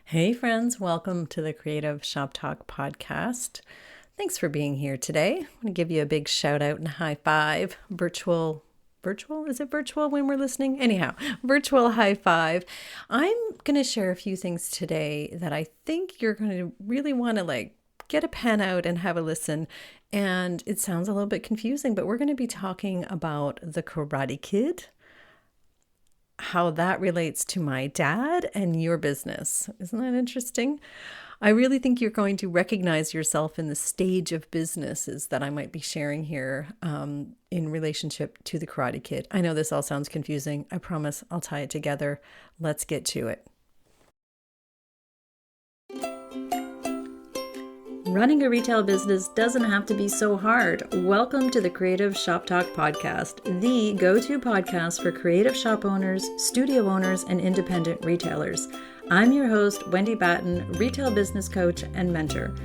Hey friends, welcome to the Creative Shop Talk podcast. Thanks for being here today. I'm going to give you a big shout out and high five. Virtual, is it virtual when we're listening? Anyhow, virtual high five. I'm going to share a few things today that I think you're going to really want to get a pen out and have a listen. And it sounds a little bit confusing, but we're going to be talking about the Karate Kid, how that relates to my dad and your business. Isn't that interesting? I really think you're going to recognize yourself in the stage of businesses that I might be sharing here in relationship to the Karate Kid. I know this all sounds confusing. I promise I'll tie it together. Let's get to it. Running a retail business doesn't have to be so hard. Welcome to the Creative Shop Talk podcast, the go-to podcast for creative shop owners, studio owners, and independent retailers. I'm your host, Wendy Batten, retail business coach and mentor.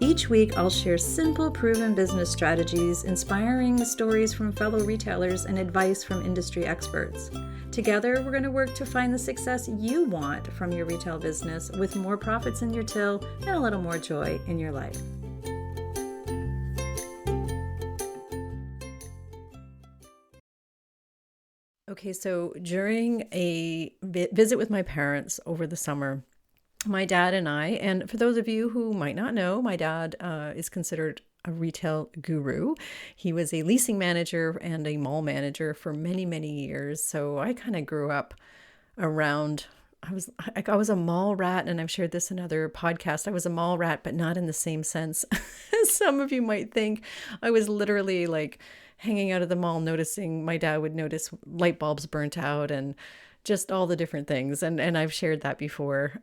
Each week, I'll share simple, proven business strategies, inspiring stories from fellow retailers, and advice from industry experts. Together, we're going to work to find the success you want from your retail business with more profits in your till and a little more joy in your life. Okay, so during a visit with my parents over the summer, my dad and I, and for those of you who might not know, my dad is considered a retail guru. He was a leasing manager and a mall manager for many, many years. So I kind of grew up around, I was a mall rat, and I've shared this in other podcasts. I was a mall rat, but not in the same sense as some of you might think. I was literally like hanging out of the mall, noticing my dad would notice light bulbs burnt out and just all the different things. And I've shared that before.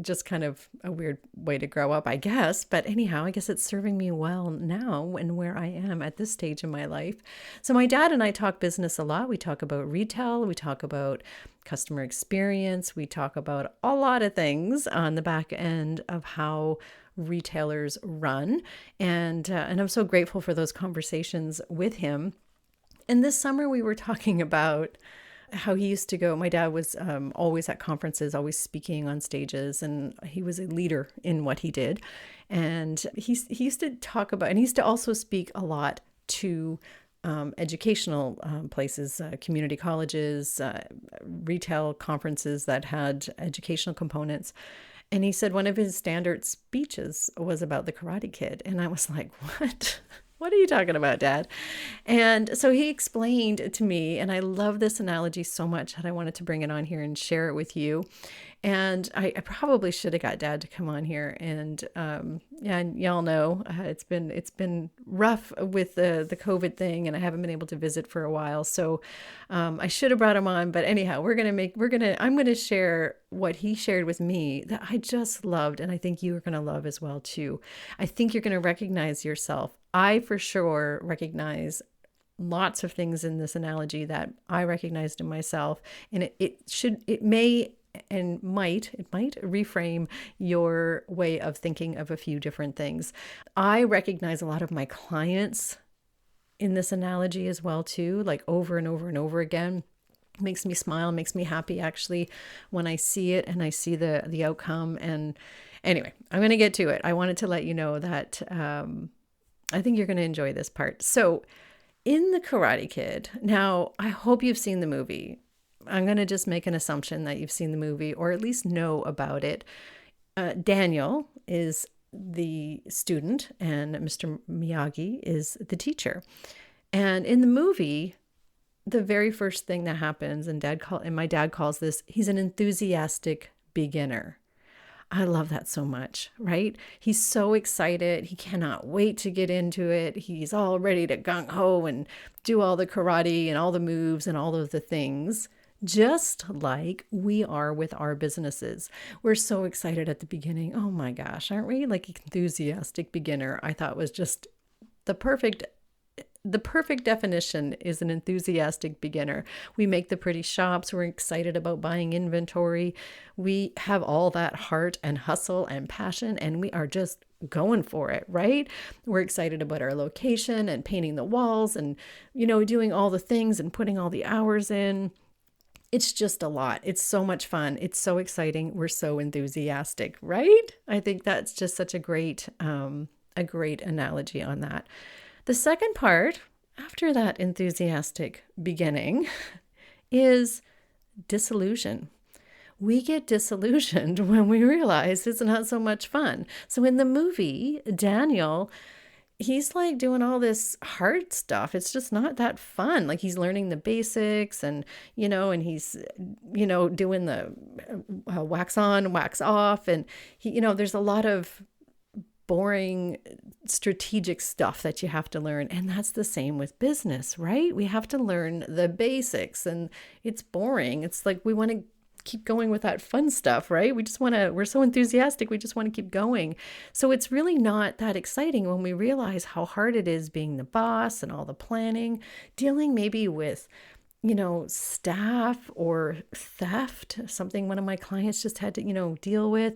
Just kind of a weird way to grow up, I guess. But anyhow, I guess it's serving me well now and where I am at this stage in my life. So my dad and I talk business a lot. We talk about retail. We talk about customer experience. We talk about a lot of things on the back end of how retailers run. And I'm so grateful for those conversations with him. And this summer we were talking about how he used to go. My dad was always at conferences, always speaking on stages, and he was a leader in what he did. And he used to talk about, and he used to also speak a lot to educational places, community colleges, retail conferences that had educational components. And he said one of his standard speeches was about the Karate Kid. And I was like, what? What are you talking about, Dad? And so he explained to me, and I love this analogy so much that I wanted to bring it on here and share it with you. And I probably should have got Dad to come on here. And and y'all know it's been rough with the COVID thing, and I haven't been able to visit for a while. So I should have brought him on. But anyhow, I'm gonna share what he shared with me that I just loved, and I think you are gonna love as well too. I think you're gonna recognize yourself. I for sure recognize lots of things in this analogy that I recognized in myself, and it might reframe your way of thinking of a few different things. I recognize a lot of my clients in this analogy as well too, like over and over and over again. It makes me smile, makes me happy actually when I see it and I see the outcome. And anyway, I'm going to get to it. I wanted to let you know that I think you're going to enjoy this part. So in The Karate Kid, now I hope you've seen the movie. I'm going to just make an assumption that you've seen the movie or at least know about it. Daniel is the student and Mr. Miyagi is the teacher. And in the movie, the very first thing that happens, and my dad calls this, he's an enthusiastic beginner. I love that so much, right? He's so excited. He cannot wait to get into it. He's all ready to gung ho and do all the karate and all the moves and all of the things, just like we are with our businesses. We're so excited at the beginning. Oh my gosh, aren't we? Like enthusiastic beginner, I thought was just the perfect definition is an enthusiastic beginner. We make the pretty shops. We're excited about buying inventory. We have all that heart and hustle and passion, and we are just going for it, right? We're excited about our location and painting the walls and, doing all the things and putting all the hours in. It's just a lot. It's so much fun. It's so exciting. We're so enthusiastic, right? I think that's just such a great analogy on that. The second part, after that enthusiastic beginning, is disillusion. We get disillusioned when we realize it's not so much fun. So in the movie, Daniel, he's like doing all this hard stuff. It's just not that fun. Like he's learning the basics and he's, doing the wax on, wax off. And there's a lot of boring strategic stuff that you have to learn. And that's the same with business, right? We have to learn the basics and it's boring. It's like we want to keep going with that fun stuff, right? We're so enthusiastic. We just want to keep going. So it's really not that exciting when we realize how hard it is being the boss and all the planning, dealing maybe with staff or theft, something one of my clients just had to, deal with.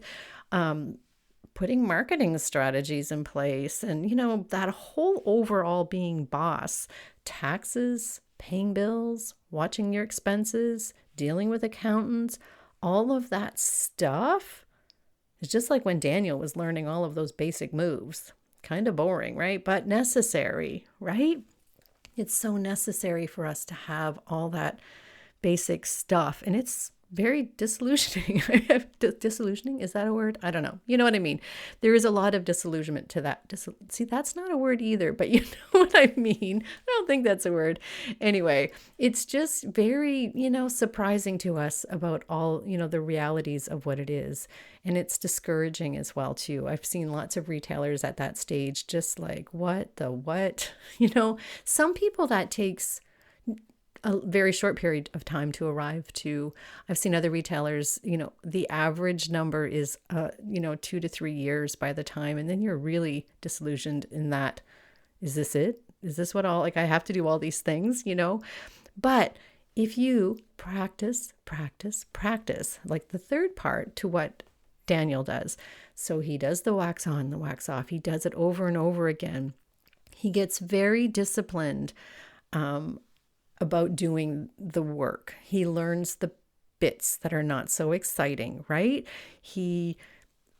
Putting marketing strategies in place and, that whole overall being boss, taxes, paying bills, watching your expenses, dealing with accountants, all of that stuff. It's just like when Daniel was learning all of those basic moves. Kind of boring, right? But necessary, right? It's so necessary for us to have all that basic stuff. And it's very disillusioning. Disillusioning, is that a word? I don't know. You know what I mean? There is a lot of disillusionment to that. See, that's not a word either, but you know what I mean. I don't think that's a word. Anyway, it's just very, surprising to us about all, the realities of what it is. And it's discouraging as well, too. I've seen lots of retailers at that stage, just like, what? Some people that takes a very short period of time to arrive to. I've seen other retailers, the average number is, 2 to 3 years by the time. And then you're really disillusioned in that, is this it? Is this what I have to do all these things, But if you practice, like the third part to what Daniel does. So he does the wax on, the wax off. He does it over and over again. He gets very disciplined, about doing the work. He learns the bits that are not so exciting, right? He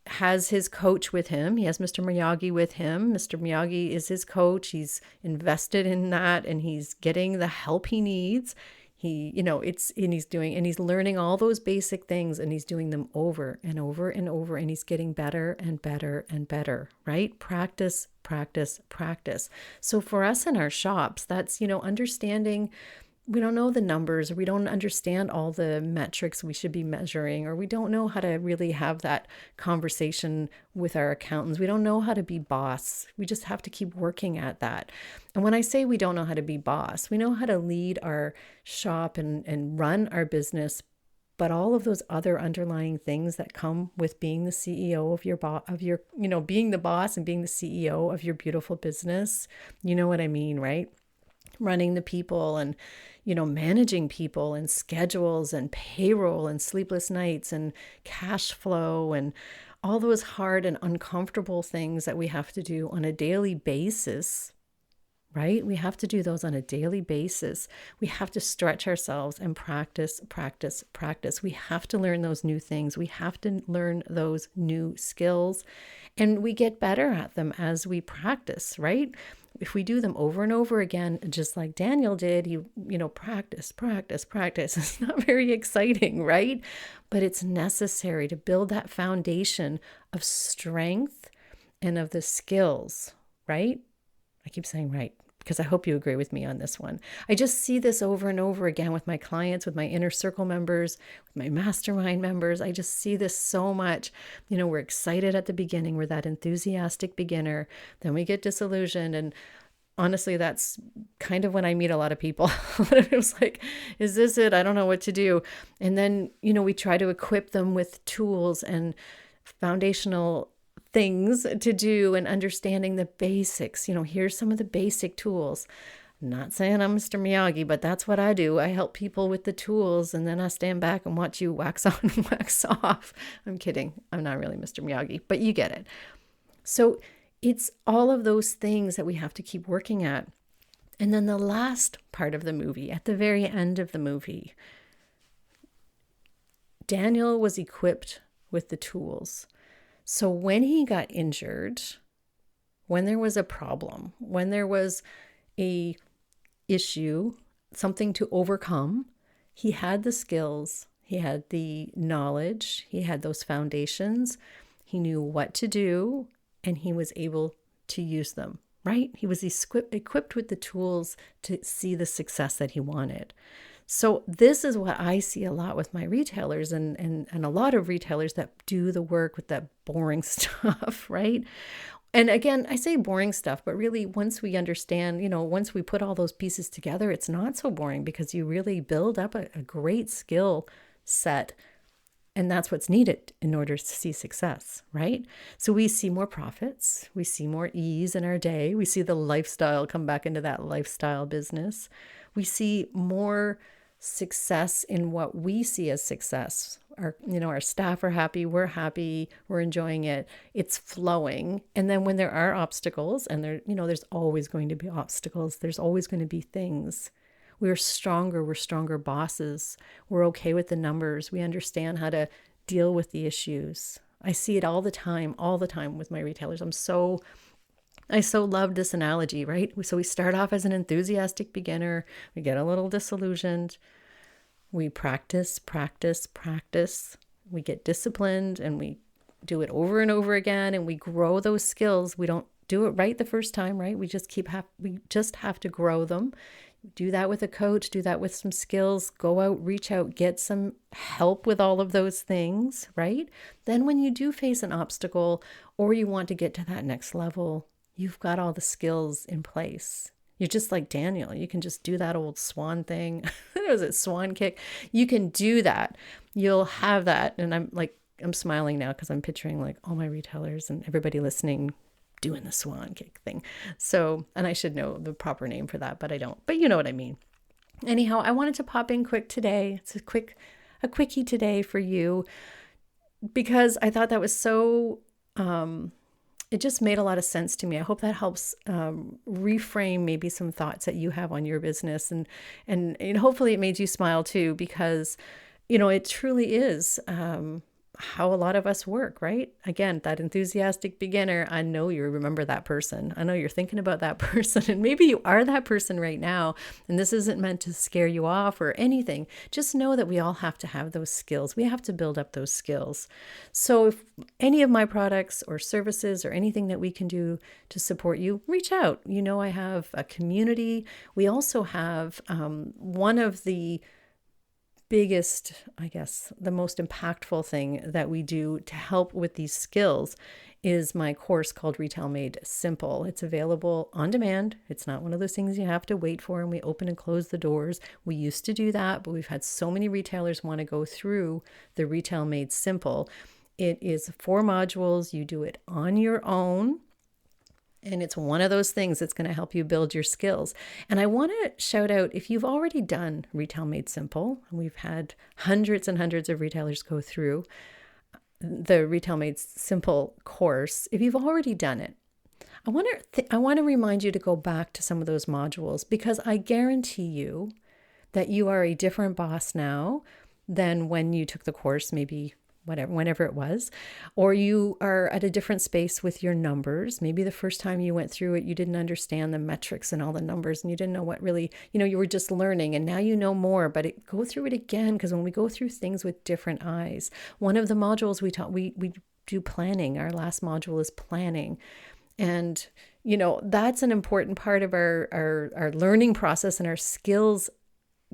has his coach with him. He has Mr. Miyagi with him. Mr. Miyagi is his coach. He's invested in that and he's getting the help he needs. He's learning all those basic things and he's doing them over and over and over and he's getting better and better and better, right? Practice. So for us in our shops, that's, understanding we don't know the numbers, or we don't understand all the metrics we should be measuring, or we don't know how to really have that conversation with our accountants. We don't know how to be boss. We just have to keep working at that. And when I say we don't know how to be boss, we know how to lead our shop and run our business. But all of those other underlying things that come with being the CEO of being the boss and being the CEO of your beautiful business, you know what I mean, right? Running the people and, managing people and schedules and payroll and sleepless nights and cash flow and all those hard and uncomfortable things that we have to do on a daily basis, right? We have to do those on a daily basis. We have to stretch ourselves and practice. We have to learn those new things. We have to learn those new skills, and we get better at them as we practice, right? If we do them over and over again, just like Daniel did, practice. It's not very exciting, right? But it's necessary to build that foundation of strength and of the skills, right? I keep saying right, because I hope you agree with me on this one. I just see this over and over again with my clients, with my inner circle members, with my mastermind members. I just see this so much. We're excited at the beginning. We're that enthusiastic beginner. Then we get disillusioned. And honestly, that's kind of when I meet a lot of people. It was like, is this it? I don't know what to do. And then, we try to equip them with tools and foundational things to do and understanding the basics. Here's some of the basic tools. I'm not saying I'm Mr. Miyagi, but that's what I do. I help people with the tools and then I stand back and watch you wax on and wax off. I'm kidding. I'm not really Mr. Miyagi, but you get it. So it's all of those things that we have to keep working at. And then the last part of the movie, at the very end of the movie, Daniel was equipped with the tools. So when he got injured, when there was a problem, when there was a issue, something to overcome, he had the skills, he had the knowledge, he had those foundations, he knew what to do, and he was able to use them, right? He was equipped with the tools to see the success that he wanted. So this is what I see a lot with my retailers and a lot of retailers that do the work with that boring stuff, right? And again, I say boring stuff, but really once we understand, once we put all those pieces together, it's not so boring because you really build up a great skill set. And that's what's needed in order to see success, right? So we see more profits, we see more ease in our day, we see the lifestyle come back into that lifestyle business. We see more success in what we see as success. Our staff are happy, we're enjoying it, it's flowing. And then when there are obstacles, and there's always going to be obstacles, there's always going to be things. We're stronger bosses. We're okay with the numbers. We understand how to deal with the issues. I see it all the time with my retailers. I so love this analogy, right? So we start off as an enthusiastic beginner. We get a little disillusioned. We practice. We get disciplined and we do it over and over again and we grow those skills. We don't do it right the first time, right? We just have to grow them. Do that with a coach, do that with some skills, go out, reach out, get some help with all of those things, right? Then when you do face an obstacle or you want to get to that next level, you've got all the skills in place. You're just like Daniel. You can just do that old swan thing. Was it swan kick? You can do that. You'll have that. And I'm smiling now because I'm picturing like all my retailers and everybody listening doing the swan kick thing. So, and I should know the proper name for that, but I don't. But you know what I mean. Anyhow, I wanted to pop in quick today. It's a quickie today for you because I thought that was so, it just made a lot of sense to me. I hope that helps reframe maybe some thoughts that you have on your business and hopefully it made you smile too because, it truly is how a lot of us work, right? Again, that enthusiastic beginner, I know you remember that person. I know you're thinking about that person and maybe you are that person right now. And this isn't meant to scare you off or anything. Just know that we all have to have those skills. We have to build up those skills. So if any of my products or services or anything that we can do to support you, reach out. I have a community. We also have one of the biggest, I guess, the most impactful thing that we do to help with these skills is my course called Retail Made Simple. It's available on demand. It's not one of those things you have to wait for and we open and close the doors. We used to do that, but we've had so many retailers want to go through the Retail Made Simple. It is 4 modules. You do it on your own. And it's one of those things that's going to help you build your skills. And I want to shout out, if you've already done Retail Made Simple, and we've had hundreds and hundreds of retailers go through the Retail Made Simple course. If you've already done it, I want to remind you to go back to some of those modules because I guarantee you that you are a different boss now than when you took the course, maybe whenever it was, or you are at a different space with your numbers. Maybe the first time you went through it, you didn't understand the metrics and all the numbers and you didn't know what really, you were just learning and now you know more, but go through it again. Because when we go through things with different eyes, one of the modules we do planning. Our last module is planning. And, that's an important part of our learning process and our skills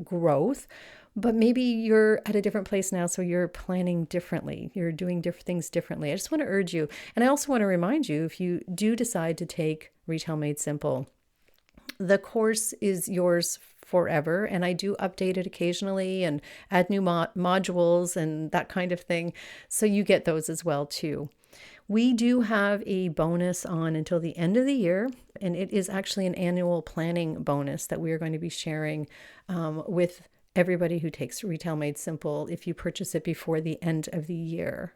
growth. But maybe you're at a different place now, so you're planning differently. You're doing different things differently. I just want to urge you. And I also want to remind you, if you do decide to take Retail Made Simple, the course is yours forever. And I do update it occasionally and add new modules and that kind of thing. So you get those as well too. We do have a bonus on until the end of the year, and it is actually an annual planning bonus that we are going to be sharing with everybody who takes Retail Made Simple if you purchase it before the end of the year.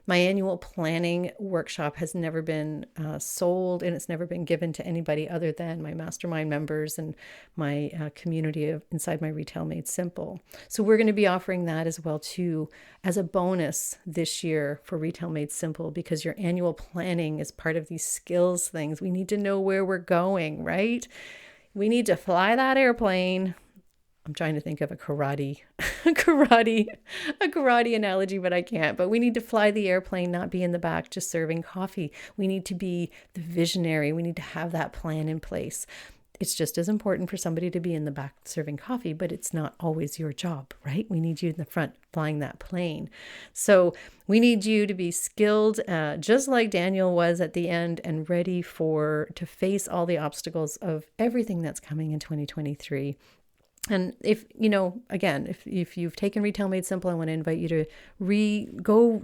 My annual planning workshop has never been sold, and it's never been given to anybody other than my mastermind members and my community inside my Retail Made Simple. So we're going to be offering that as well too, as a bonus this year for Retail Made Simple, because your annual planning is part of these skills things. We need to know where we're going, right? We need to fly that airplane. I'm trying to think of a karate analogy, but I can't. But we need to fly the airplane, not be in the back just serving coffee. We need to be the visionary. We need to have that plan in place. It's just as important for somebody to be in the back serving coffee, but it's not always your job, right? We need you in the front flying that plane. So we need you to be skilled, just like Daniel was at the end, and ready to face all the obstacles of everything that's coming in 2023. And if you've taken Retail Made Simple, I want to invite you to go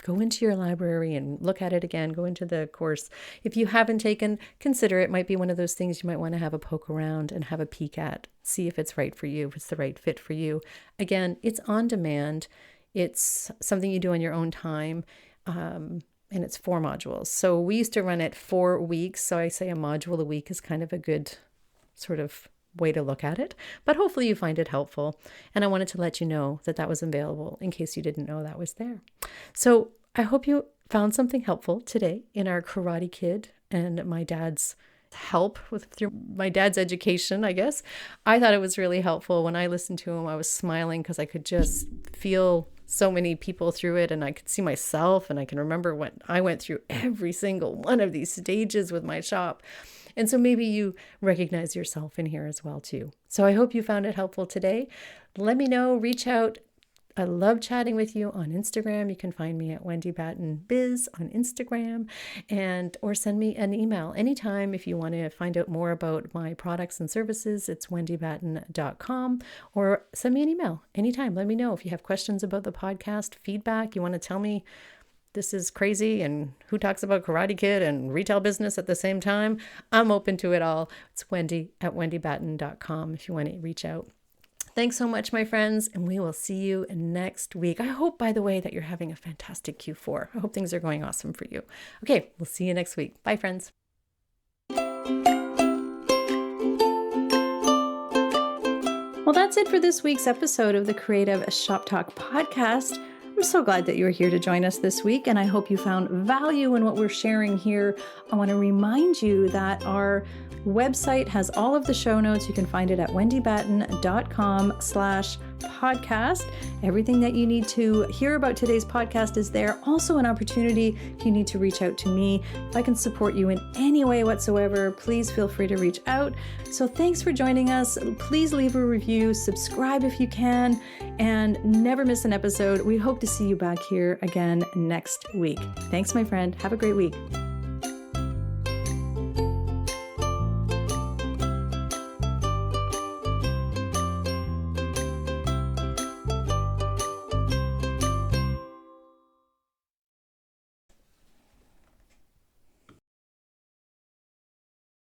into your library and look at it again, go into the course. If you haven't taken, consider it. Might be one of those things you might want to have a poke around and have a peek at, see if it's right for you, if it's the right fit for you. Again, it's on demand. It's something you do on your own time. And it's 4 modules. So we used to run it 4 weeks. So I say a module a week is kind of a good sort of way to look at it, but hopefully you find it helpful. And I wanted to let you know that was available in case you didn't know that was there. So I hope you found something helpful today in our Karate Kid and my dad's help through my dad's education, I guess. I thought it was really helpful. When I listened to him, I was smiling because I could just feel so many people through it, and I could see myself, and I can remember when I went through every single one of these stages with my shop. And so maybe you recognize yourself in here as well too. So I hope you found it helpful today. Let me know, reach out. I love chatting with you on Instagram. You can find me at Wendy Batten Biz on Instagram, or send me an email anytime if you want to find out more about my products and services. It's wendybatten.com, or send me an email anytime. Let me know if you have questions about the podcast, feedback, you want to tell me this is crazy and who talks about Karate Kid and retail business at the same time. I'm open to it all. It's Wendy at wendybatten.com if you want to reach out. Thanks so much, my friends, and we will see you next week. I hope, by the way, that you're having a fantastic Q4. I hope things are going awesome for you. Okay, we'll see you next week. Bye, friends. Well, that's it for this week's episode of the Creative Shop Talk podcast. I'm so glad that you were here to join us this week, and I hope you found value in what we're sharing here. I want to remind you that our website has all of the show notes. You can find it at wendybatten.com/podcast. Everything that you need to hear about today's podcast is there. Also an opportunity if you need to reach out to me. If I can support you in any way whatsoever, please feel free to reach out. So thanks for joining us. Please leave a review, subscribe if you can, and never miss an episode. We hope to see you back here again next week. Thanks, my friend. Have a great week.